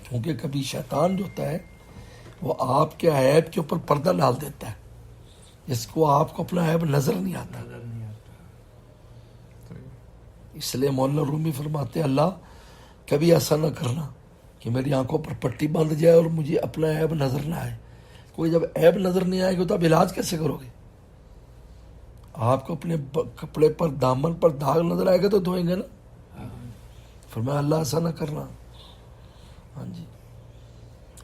کیونکہ کبھی شیطان جو ہوتا ہے وہ آپ کے عیب کے اوپر پردہ ڈال دیتا ہے جس کو آپ کو اپنا عیب نظر نہیں آتا. اس لیے مولانا رومی فرماتے ہیں اللہ کبھی ایسا نہ کرنا کہ میری آنکھوں پر پٹی باندھ جائے اور مجھے اپنا عیب نظر نہ آئے. کوئی جب عیب نظر نہیں آئے گا تو آپ علاج کیسے کرو گے؟ آپ کو اپنے کپڑے پر دامن پر داغ نظر آئے گا تو دھوئیں گے نا. فرمایا اللہ ایسا نہ کرنا. ہاں جی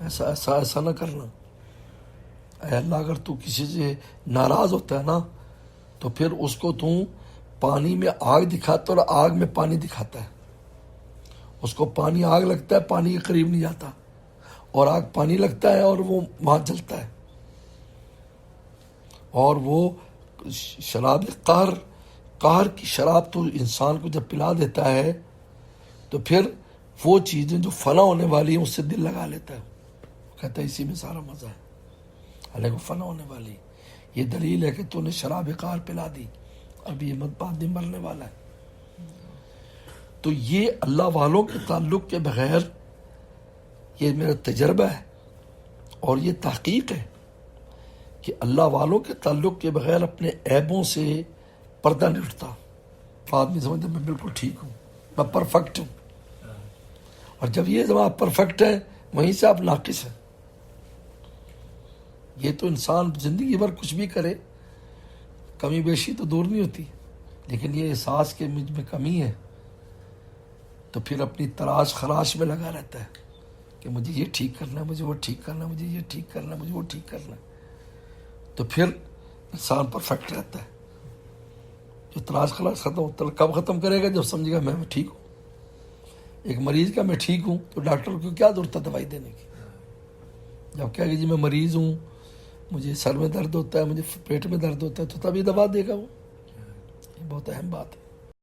ایسا نہ کرنا. اے اللہ اگر تو کسی سے ناراض ہوتا ہے نا تو پھر اس کو تو پانی میں آگ دکھاتا اور آگ میں پانی دکھاتا ہے. اس کو پانی آگ لگتا ہے پانی کے قریب نہیں جاتا اور آگ پانی لگتا ہے اور وہ وہاں جلتا ہے. اور وہ شراب قہر کی شراب تو انسان کو جب پلا دیتا ہے تو پھر وہ چیزیں جو فنا ہونے والی ہیں اس سے دل لگا لیتا ہے. کہتا ہے اسی میں سارا مزہ ہے حالانکہ وہ فنا ہونے والی. یہ دلیل ہے کہ تو نے شراب قہر پلا دی اب یہ بعد میں مرنے والا ہے. تو یہ اللہ والوں کے تعلق کے بغیر یہ میرا تجربہ ہے اور یہ تحقیق ہے کہ اللہ والوں کے تعلق کے بغیر اپنے عیبوں سے پردہ نہیں اٹھتا. آدمی سمجھتا میں بالکل ٹھیک ہوں میں پرفیکٹ ہوں اور جب یہ جب آپ پرفیکٹ ہیں وہیں سے آپ ناقص ہیں. یہ تو انسان زندگی بھر کچھ بھی کرے کمی بیشی تو دور نہیں ہوتی لیکن یہ احساس کہ مجھ میں کمی ہے تو پھر اپنی تلاش خراش میں لگا رہتا ہے کہ مجھے یہ ٹھیک کرنا ہے مجھے وہ ٹھیک کرنا ہے مجھے یہ ٹھیک کرنا ہے مجھے وہ ٹھیک کرنا ہے. تو پھر انسان پرفیکٹ رہتا ہے. جو تلاش خراش ختم کب ختم کرے گا جب سمجھے گا میں ٹھیک ہوں. ایک مریض کا میں ٹھیک ہوں تو ڈاکٹر کو کیا ضرورت ہے دوائی دینے کی. جب کہے گا جی میں مریض ہوں مجھے سر میں درد ہوتا ہے مجھے پیٹ میں درد ہوتا ہے تو تبھی دوا دے گا وہ. یہ بہت اہم بات ہے.